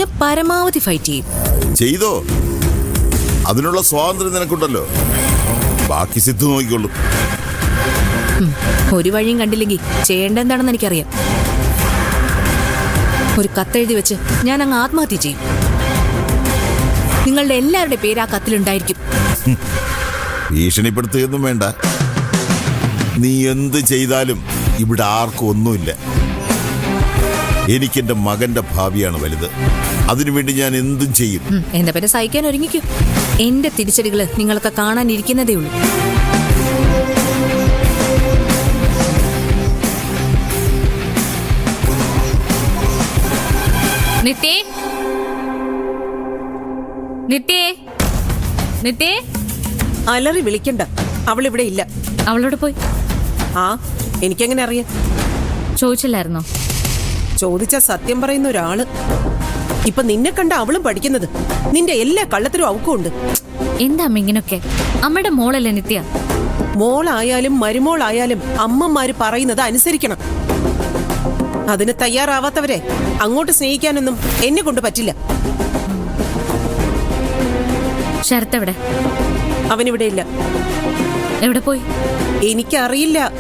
ഞാൻ പരമാവധി ഫൈറ്റ് ചെയ്യും. ചെയ്തോ, അതിനുള്ള സ്വാതന്ത്ര്യം നിനക്കുണ്ടല്ലോ. ബാക്കി സിദ്ധു നോക്കിക്കൊള്ളു. ഒരു വഴിയും കണ്ടില്ലെങ്കിൽ ചെയ്യേണ്ട എന്താണെന്ന് എനിക്കറിയാം. ഒരു കത്തെഴുതി വെച്ച് ഞാൻ അങ്ങ് ആത്മഹത്യ ചെയ്യും. നിങ്ങളുടെ എല്ലാവരുടെ പേര് ആ കത്തിലുണ്ടായിരിക്കും. ഭീഷണിപ്പെടുത്തുകയൊന്നും വേണ്ട. നീ എന്ത് ചെയ്താലും ഇവിടെ ആർക്കും ഒന്നുമില്ല. എനിക്കെന്റെ മകന്റെ ഭാവിയാണ് വലുത്. അതിനുവേണ്ടി ഞാൻ എന്തും ചെയ്യും. എന്താ പിന്നെ സഹിക്കാൻ ഒരുങ്ങിക്കൂ. എന്റെ തിരിച്ചടികള് നിങ്ങളൊക്കെ കാണാനിരിക്കുന്നതേ ഉള്ളൂ. നിത്യേ, നിത്യേ, നിത്യേ. അലറി വിളിക്കണ്ട, അവളിവിടെ ഇല്ല. അവളോട് പോയി. ആ, എനിക്കെങ്ങനെ അറിയാം? ചോദിച്ചില്ലായിരുന്നോ? ചോദിച്ച സത്യം പറയുന്ന ഒരാള്. ഇപ്പൊ നിന്നെ കണ്ട അവളും പഠിക്കുന്നത്. നിന്റെ എല്ലാ കള്ളത്തരും അവക്കുണ്ട്. എന്താ അമ്മ ഇങ്ങനൊക്കെ? അമ്മയുടെ മോളല്ലേ നിത്യ? മോളായാലും മരുമോളായാലും അമ്മമാര് പറയുന്നത് അനുസരിക്കണം. അതിന് തയ്യാറാവാത്തവരെ അങ്ങോട്ട് സ്നേഹിക്കാനൊന്നും എന്നെ കൊണ്ട് പറ്റില്ല. ശരത്ത് എവിടെ? അവനിവിടെ ഇല്ല. എവിടെ പോയി? എനിക്കറിയില്ല.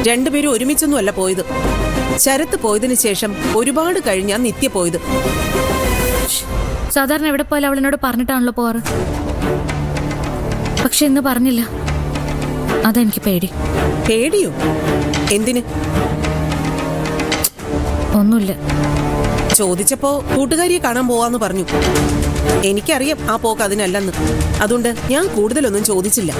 രണ്ടുപേരും ഒരുമിച്ചൊന്നും അല്ല പോയത്. ശരത്ത് പോയതിനു ശേഷം ഒരുപാട് കഴിഞ്ഞാ നിത്യ പോയത്. സാധാരണ എവിടെ പോയാലും അവൾ എന്നോട് പറഞ്ഞിട്ടാണല്ലോ പോവാറ്. പക്ഷെ ഇന്ന് പറഞ്ഞില്ല. അതെനിക്ക് പേടി. പേടിയോ? എന്തിന്? ഒന്നുമില്ല. ചോദിച്ചപ്പോ കൂട്ടുകാരിയെ കാണാൻ പോവാന്ന് പറഞ്ഞു. എനിക്കറിയാം ആ പോക്ക് അതിനല്ലെന്ന്. അതുകൊണ്ട് ഞാൻ കൂടുതലൊന്നും ചോദിച്ചില്ല.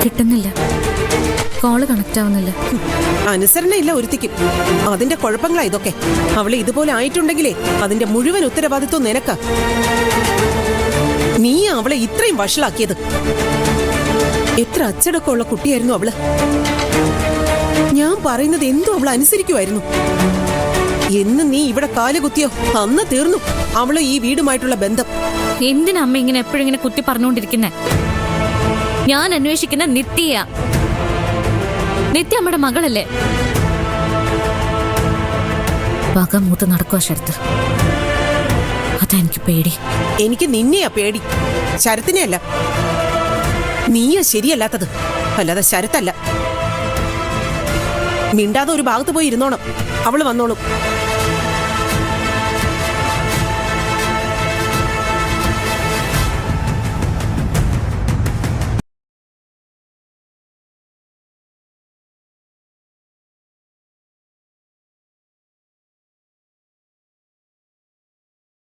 കിട്ടുന്നില്ല. കോള് കണക്ട് ആവുന്നില്ല. അനുസരണയില്ല ഒരുത്തിക്കും. അതിന്റെ കുഴപ്പങ്ങളാ ഇതൊക്കെ. അവളെ ഇതുപോലെ ആയിട്ടുണ്ടെങ്കിലേ അതിന്റെ മുഴുവൻ ഉത്തരവാദിത്വം നിനക്കാ. നീ അവളെ ഇത്രയും വഷളാക്കിയത്. എത്ര അച്ചടക്കമുള്ള കുട്ടിയായിരുന്നു അവള്. ഞാൻ പറയുന്നത് എന്തും അവൾ അനുസരിക്കുമായിരുന്നു. എന്ന് നീ ഇവിടെ കാലുകുത്തിയോ അന്ന് തീർന്നു അവള് ഈ വീടുമായിട്ടുള്ള ബന്ധം. എന്തിനാ അമ്മ ഇങ്ങനെ എപ്പോഴും ഇങ്ങനെ കുത്തി പറഞ്ഞുകൊണ്ടിരിക്കുന്നേ? ഞാൻ അന്വേഷിക്കുന്ന നിത്യ. നിത്യ അമ്മയുടെ മകളല്ലേ? പക മൂത്ത് നടക്കുക ശരത്ത്. അതാ എനിക്ക് പേടി. എനിക്ക് നിന്നെയാ പേടി, ശരത്തിനെയല്ല. നീയാ ശരിയല്ലാത്തത്, അല്ലാതെ ശരത്തല്ല. മിണ്ടാതെ ഒരു ഭാഗത്ത് പോയി ഇരുന്നോണം. അവള് വന്നോളും.